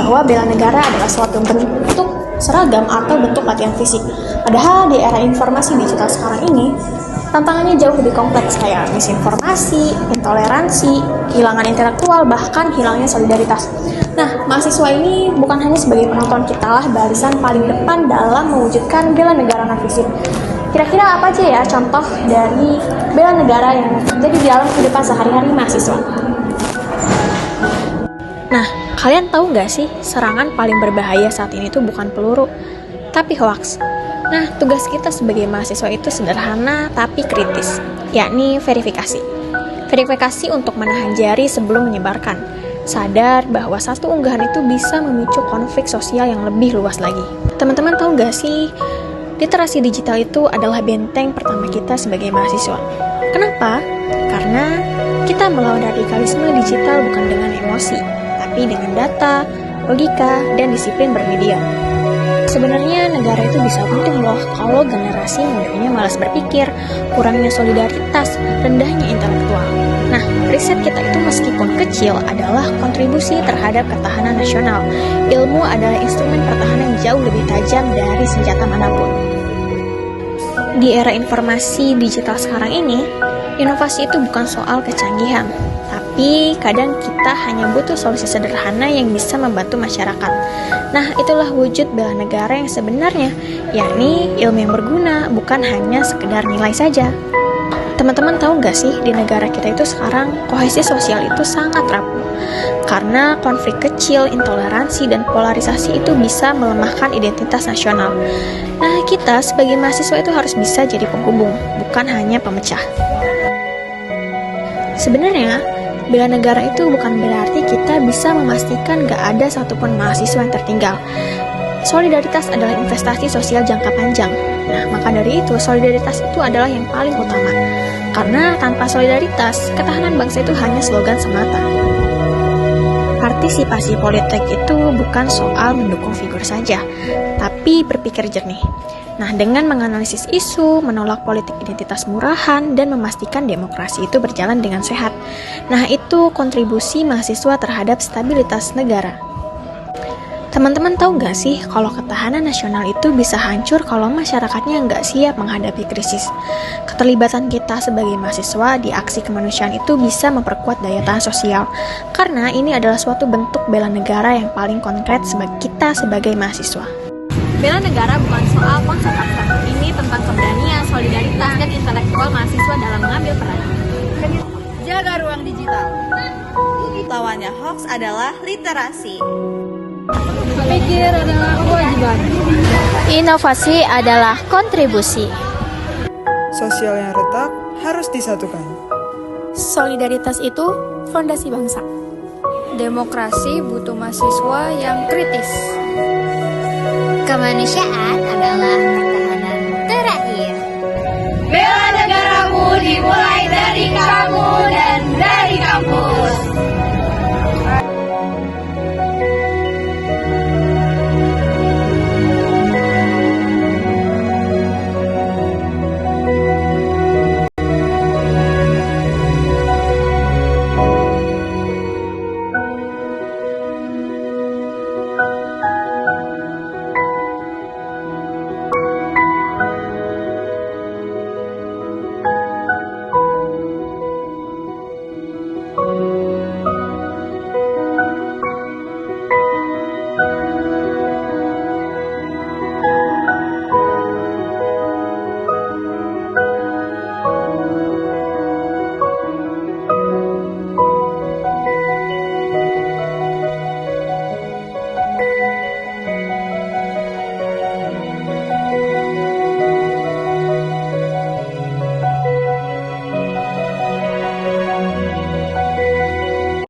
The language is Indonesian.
bahwa bela negara adalah suatu bentuk seragam atau bentuk latihan fisik. Padahal di era informasi digital sekarang ini, tantangannya jauh lebih kompleks kayak misinformasi, intoleransi, kehilangan intelektual, bahkan hilangnya solidaritas. Nah, mahasiswa ini bukan hanya sebagai penonton, kita lah barisan paling depan dalam mewujudkan bela negara non-fisik. Kira-kira apa aja ya contoh dari bela negara yang terjadi di dalam kehidupan sehari-hari mahasiswa? Nah, kalian tahu nggak sih serangan paling berbahaya saat ini tuh bukan peluru, tapi hoaks. Nah, tugas kita sebagai mahasiswa itu sederhana tapi kritis, yakni verifikasi. Verifikasi untuk menahan jari sebelum menyebarkan. Sadar bahwa satu unggahan itu bisa memicu konflik sosial yang lebih luas lagi. Teman-teman tahu nggak sih, literasi digital itu adalah benteng pertama kita sebagai mahasiswa. Kenapa? Karena kita melawan radikalisme digital bukan dengan emosi, tapi dengan data, logika, dan disiplin bermedia. Sebenarnya negara itu bisa penting loh kalau generasi mudanya malas berpikir, kurangnya solidaritas, rendahnya intelektual. Nah, riset kita itu meskipun kecil adalah kontribusi terhadap ketahanan nasional. Ilmu adalah instrumen pertahanan yang jauh lebih tajam dari senjata manapun. Di era informasi digital sekarang ini, inovasi itu bukan soal kecanggihan, tapi kadang kita hanya butuh solusi sederhana yang bisa membantu masyarakat. Nah, itulah wujud bela negara yang sebenarnya, yakni ilmu yang berguna, bukan hanya sekedar nilai saja. Teman-teman tahu nggak sih, di negara kita itu sekarang kohesi sosial itu sangat rapuh. Karena konflik kecil, intoleransi, dan polarisasi itu bisa melemahkan identitas nasional. Nah, kita sebagai mahasiswa itu harus bisa jadi penghubung, bukan hanya pemecah. Sebenarnya, bela negara itu bukan berarti kita bisa memastikan gak ada satupun mahasiswa yang tertinggal. Solidaritas adalah investasi sosial jangka panjang. Nah, maka dari itu, solidaritas itu adalah yang paling utama. Karena tanpa solidaritas, ketahanan bangsa itu hanya slogan semata. Partisipasi politik itu bukan soal mendukung figur saja, tapi berpikir jernih. Nah, dengan menganalisis isu, menolak politik identitas murahan, dan memastikan demokrasi itu berjalan dengan sehat. Nah, itu kontribusi mahasiswa terhadap stabilitas negara. Teman-teman tahu nggak sih kalau ketahanan nasional itu bisa hancur kalau masyarakatnya nggak siap menghadapi krisis. Keterlibatan kita sebagai mahasiswa di aksi kemanusiaan itu bisa memperkuat daya tahan sosial. Karena ini adalah suatu bentuk bela negara yang paling konkret kita sebagai mahasiswa. Bela negara bukan soal konsep abstrak. Ini tentang keberanian, solidaritas, dan intelektual mahasiswa dalam mengambil peran. Jaga ruang digital. Lawannya hoax adalah literasi. Pikir adalah kewajiban. Inovasi adalah kontribusi. Sosial yang retak harus disatukan. Solidaritas itu fondasi bangsa. Demokrasi butuh mahasiswa yang kritis. Kemanusiaan adalah pertahanan terakhir. Bela negaramu dimulai dari kamu dan